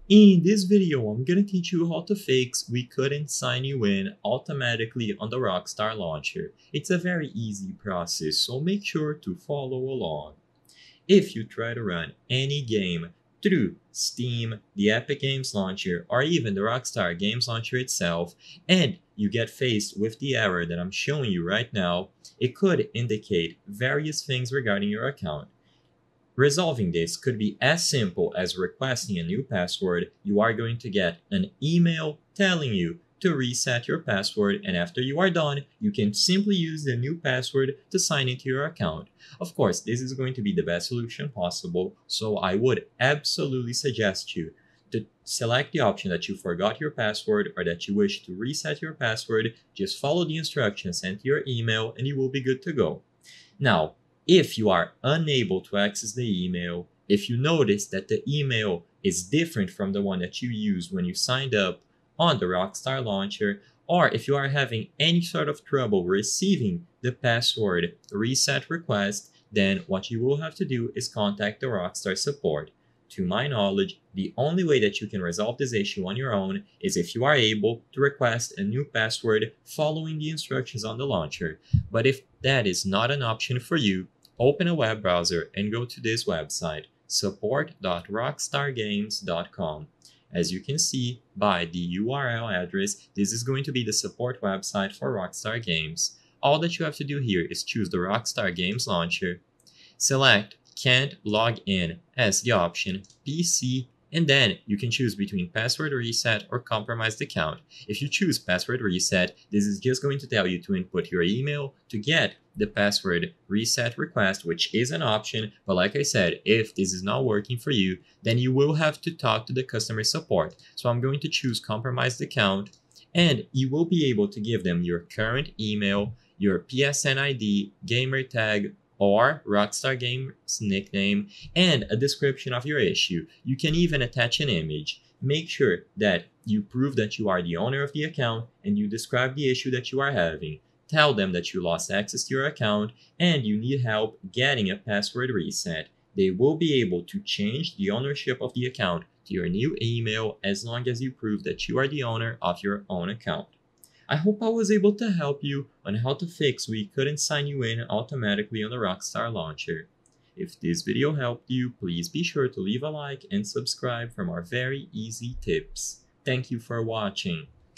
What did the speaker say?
In this video, I'm gonna teach you how to fix we couldn't sign you in automatically on the Rockstar launcher. It's a very easy process, so make sure to follow along. If you try to run any game through Steam, the Epic Games Launcher, or even the Rockstar Games Launcher itself, and you get faced with the error that I'm showing you right now, it could indicate various things regarding your account. Resolving this could be as simple as requesting a new password. You are going to get an email telling you to reset your password, and after you are done, you can simply use the new password to sign into your account. Of course, this is going to be the best solution possible, so I would absolutely suggest you to select the option that you forgot your password or that you wish to reset your password. Just follow the instructions sent to your email and you will be good to go. Now, if you are unable to access the email, if you notice that the email is different from the one that you used when you signed up on the Rockstar launcher, or if you are having any sort of trouble receiving the password reset request, then what you will have to do is contact the Rockstar support. To my knowledge, the only way that you can resolve this issue on your own is if you are able to request a new password following the instructions on the launcher. But if that is not an option for you, open a web browser and go to this website, support.rockstargames.com. As you can see by the URL address, this is going to be the support website for Rockstar Games. All that you have to do here is choose the Rockstar Games Launcher, select Can't Log In as the option, PC, and then you can choose between password reset or compromised account. If you choose password reset, this is just going to tell you to input your email to get the password reset request, which is an option. But like I said, if this is not working for you, then you will have to talk to the customer support. So I'm going to choose compromised account, and you will be able to give them your current email, your PSN ID, gamer tag, or Rockstar Games nickname, and a description of your issue. You can even attach an image. Make sure that you prove that you are the owner of the account and you describe the issue that you are having. Tell them that you lost access to your account and you need help getting a password reset. They will be able to change the ownership of the account to your new email as long as you prove that you are the owner of your own account. I hope I was able to help you on how to fix we couldn't sign you in automatically on the Rockstar launcher. If this video helped you, please be sure to leave a like and subscribe for more very easy tips. Thank you for watching.